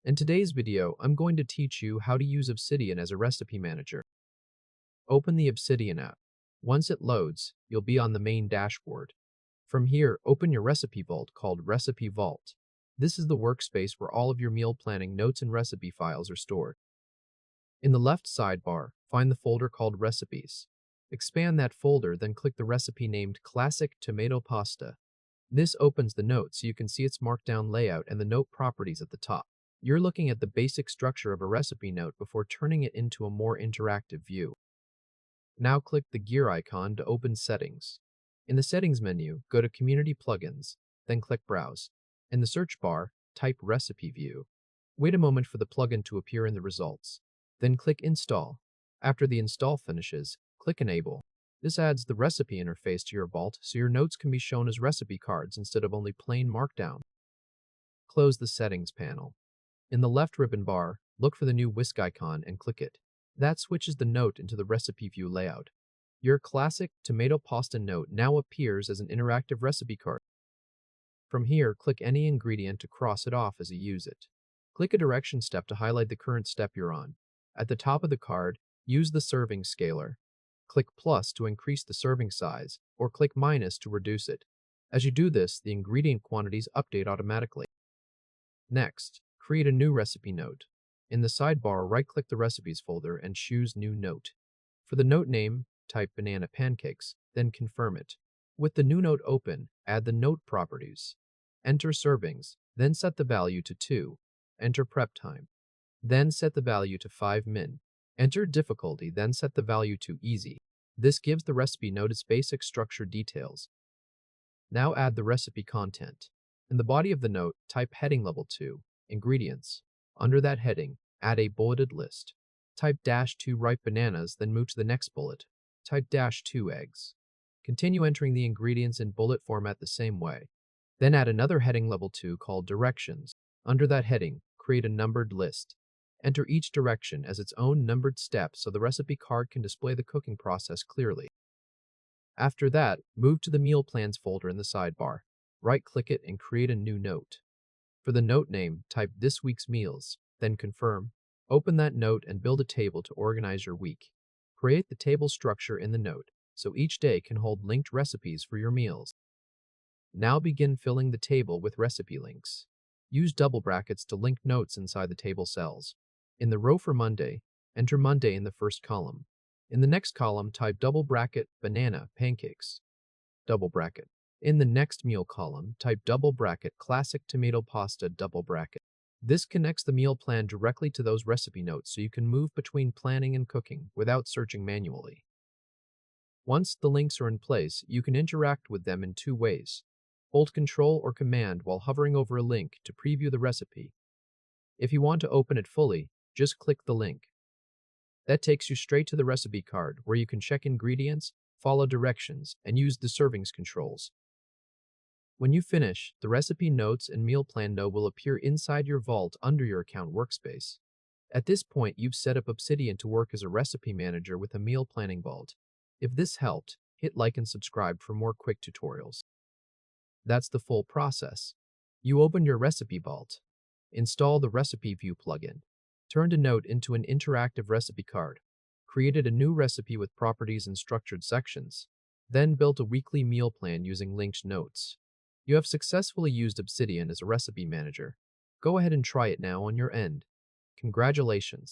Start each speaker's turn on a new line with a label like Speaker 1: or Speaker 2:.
Speaker 1: In today's video, I'm going to teach you how to use Obsidian as a recipe manager. Open the Obsidian app. Once it loads, you'll be on the main dashboard. From here, open your recipe vault called Recipe Vault. This is the workspace where all of your meal planning notes and recipe files are stored. In the left sidebar, find the folder called Recipes. Expand that folder, then click the recipe named Classic Tomato Pasta. This opens the note so you can see its Markdown layout and the note properties at the top. You're looking at the basic structure of a recipe note before turning it into a more interactive view. Now click the gear icon to open Settings. In the Settings menu, go to Community Plugins, then click Browse. In the search bar, type Recipe View. Wait a moment for the plugin to appear in the results. Then click Install. After the install finishes, click Enable. This adds the recipe interface to your vault so your notes can be shown as recipe cards instead of only plain Markdown. Close the Settings panel. In the left ribbon bar, look for the new whisk icon and click it. That switches the note into the recipe view layout. Your classic tomato pasta note now appears as an interactive recipe card. From here, click any ingredient to cross it off as you use it. Click a direction step to highlight the current step you're on. At the top of the card, use the serving scaler. Click plus to increase the serving size, or click minus to reduce it. As you do this, the ingredient quantities update automatically. Next, create a new recipe note. In the sidebar, right-click the Recipes folder and choose New Note. For the note name, type Banana Pancakes, then confirm it. With the new note open, add the note properties. Enter servings, then set the value to 2. Enter prep time. Then set the value to 5 min. Enter difficulty, then set the value to easy. This gives the recipe note its basic structure details. Now add the recipe content. In the body of the note, type heading level 2, Ingredients. Under that heading, add a bulleted list. Type -2 ripe bananas, then move to the next bullet. Type -2 eggs. Continue entering the ingredients in bullet format the same way. Then add another heading level 2 called Directions. Under that heading, create a numbered list. Enter each direction as its own numbered step so the recipe card can display the cooking process clearly. After that, move to the Meal Plans folder in the sidebar. Right-click it and create a new note. For the note name, type This Week's Meals, then confirm. Open that note and build a table to organize your week. Create the table structure in the note so each day can hold linked recipes for your meals. Now begin filling the table with recipe links. Use double brackets to link notes inside the table cells. In the row for Monday, enter Monday in the first column. In the next column, type double bracket Banana Pancakes. Double bracket. In the next meal column, type double bracket Classic Tomato Pasta double bracket. This connects the meal plan directly to those recipe notes so you can move between planning and cooking without searching manually. Once the links are in place, you can interact with them in 2 ways. Hold Control or Command while hovering over a link to preview the recipe. If you want to open it fully, just click the link. That takes you straight to the recipe card where you can check ingredients, follow directions, and use the servings controls. When you finish, the recipe notes and meal plan note will appear inside your vault under your account workspace. At this point, you've set up Obsidian to work as a recipe manager with a meal planning vault. If this helped, hit like and subscribe for more quick tutorials. That's the full process. You open your recipe vault. Install the Recipe View plugin. Turned a note into an interactive recipe card. Created a new recipe with properties and structured sections. Then built a weekly meal plan using linked notes. You have successfully used Obsidian as a recipe manager. Go ahead and try it now on your end. Congratulations!